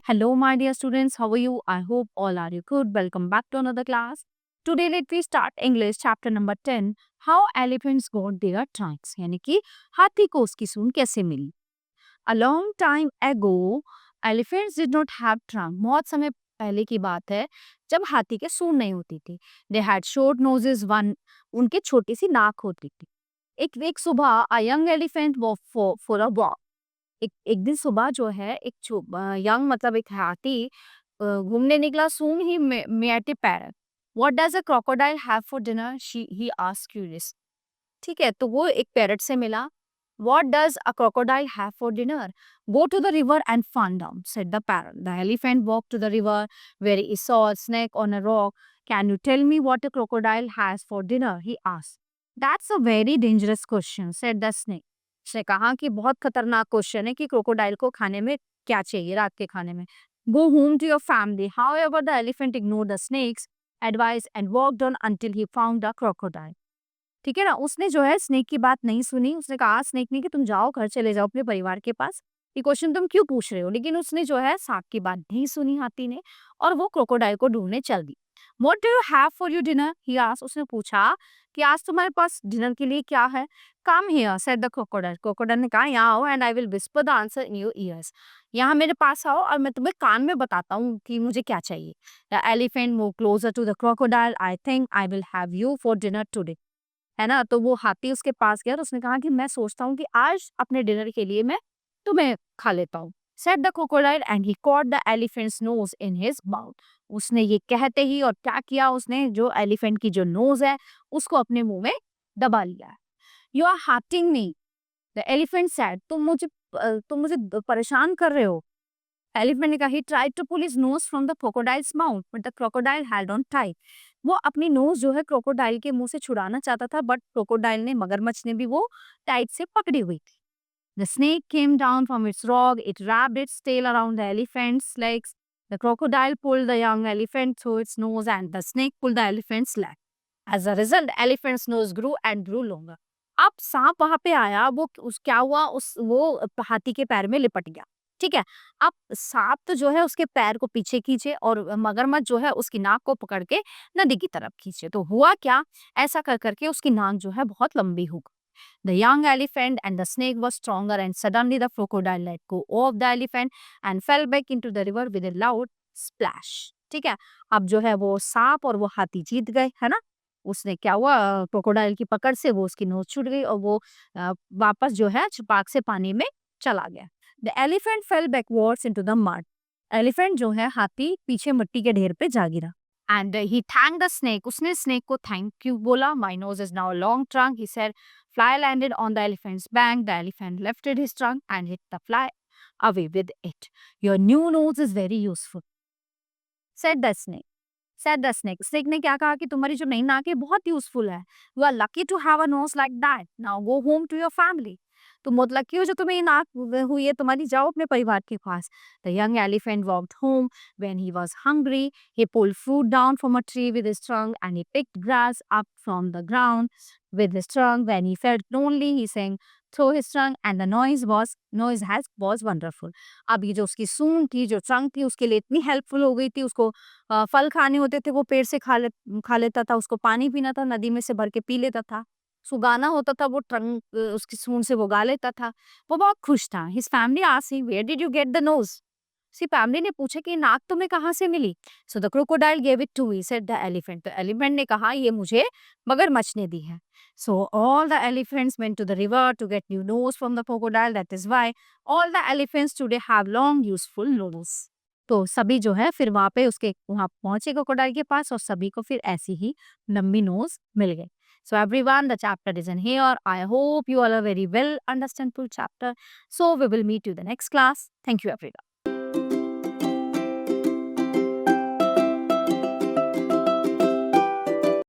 Hello, my dear students. How are you? I hope all are you good. Welcome back to another class. Today, let me start English chapter number 10. How elephants got their trunks. यानी कि हाथी को उसकी सूंड कैसे मिली. A long time ago, elephants did not have trunk. बहुत समय पहले की बात है जब हाथी के सूंड नहीं होती थी. They had short noses. उनके छोटी सी नाक होती थी. एक सुबह a young elephant walked for a walk. एक दिन सुबह जो है यंग मतलब एक हाथी घूमने निकला. सून ही met a parrot. What does a crocodile have for dinner? He asked curious. ठीक है, तो वो एक पैरट से मिला. What does a crocodile have for dinner? Go to the river and find out, said the parrot. The elephant walked to the river where he saw a snake on a rock. Can you tell me what a crocodile has for dinner? He asked. That's a very dangerous question, said the snake. उसने कहा कि बहुत खतरनाक question है कि crocodile को खाने में क्या चाहिए रात के खाने में. Go home to your family. However, the elephant ignored the snake's advice and walked on until he found the crocodile. ठीक है ना, उसने जो है स्नेक की बात नहीं सुनी. उसने कहा स्नेक ने कि तुम जाओ, घर चले जाओ अपने परिवार के पास, ये क्वेश्चन तुम क्यों पूछ रहे हो. लेकिन उसने जो है सांप की बात नहीं सुनी हाथी ने, और वो क्रोकोडाइल को ढूंढने चल दी. What do you have for your dinner? He asked. उसने पूछा कि आज तुम्हारे पास डिनर के लिए क्या है. Come here, said the crocodile. Crocodile ने कहा यहाँ आओ and I will whisper the answer in your ears. यहाँ मेरे पास आओ और मैं तुम्हें कान में बताता हूँ कि मुझे क्या चाहिए. The elephant moved closer to the crocodile. I think I will have you for dinner today. है ना, तो वो हाथी उसके पास गया और उसने कहा कि मैं सोचता हूँ कि आज अपने डिनर के लिए मैं तुम्हें खा लेता हूँ. Said the crocodile and he caught the elephant's nose in his mouth. उसने ये कहते ही और क्या किया, उसने जो एलिफेंट की जो नोज है उसको अपने मुंह में दबा लिया. You are hurting me, the elephant said. तुम मुझे परेशान कर रहे हो. एलिफेंट ने कहा. He tried to pull his nose from the crocodile's mouth, but the crocodile held on tight. वो अपनी नोज जो है क्रोकोडाइल के मुंह से छुड़ाना चाहता था, बट क्रोकोडाइल ने, मगरमच्छ ने भी वो टाइट से पकड़ी हुई थी. The snake came down from its rock. It wrapped its tail around the elephant's legs. The crocodile pulled the young elephant through its nose, and the snake pulled the elephant's leg. As a result, the elephant's nose grew and grew longer. अब सांप वहां पे आया. क्या हुआ, वो हाथी के पैर में लिपट गया. ठीक है, अब सांप तो जो है उसके पैर को पीछे खींचे और मगरमच्छ जो है उसकी नाक को पकड़ के नदी की तरफ खींचे. तो हुआ क्या, ऐसा कर करके उसकी नाक जो है बहुत लंबी हो गई. The young elephant and the snake were stronger, and suddenly the crocodile let go of the elephant and fell back into the river with a loud splash. ठीक है, अब जो है वो सांप और वो हाथी जीत गए, है ना. उसने क्या हुआ, क्रोकोडाइल की पकड़ से वो उसकी नोच छूट गई और वो वापस जो है छपाक से पानी में चला गया. The elephant fell backwards into the mud. Elephant जो है हाथी पीछे मिट्टी के ढेर पे जा गिरा. And he thanked the snake. उसने स्नेक को थैंक यू बोला. My nose is now a long trunk, he said. Fly landed on the elephant's back. The elephant lifted his trunk and hit the fly away with it. Your new nose is very useful, said the snake. Said the snake. Snake ने क्या कहा कि तुम्हारी जो नई नाक है बहुत यूजफुल है. You are lucky to have a nose like that. Now go home to your family. तुम बहुत लकी हो जो तुम्हें ये नाक हुई है तुम्हारी, जाओ अपने परिवार के पास. The young elephant walked home. When he was hungry, he pulled fruit down from a tree with his trunk and he picked grass up from the ground with his trunk. When he felt lonely, he sang through his trunk and the noise was wonderful. अब ये जो उसकी सूंड थी, जो trunk थी, उसके लिए इतनी हेल्पफुल हो गई थी. उसको फल खाने होते थे वो पेड़ से खा लेता था. उसको पानी पीना था, नदी में से भर के पी लेता था. सुगाना होता था, वो ट्रंक उसकी सूंड से वो गा लेता था. वो बहुत खुश था. His family asked him, where did you get the nose? उसकी फैमिली ने पूछा कि नाक तुम्हें कहाँ से मिली. So the crocodile gave it to me, said the elephant. तो एलिफेंट ने कहा ये मुझे मगरमच्छ ने दी है. So all the elephants went to the river to get new nose from the crocodile. That is why all the elephants today have long useful nose. तो सभी जो है फिर वहां पहुंचे क्रोकोडाइल के पास और सभी को फिर ऐसी ही लंबी नोज मिल गई. So everyone, the chapter is in here. I hope you all are very well understand full chapter. So we will meet you the next class. Thank you everyone.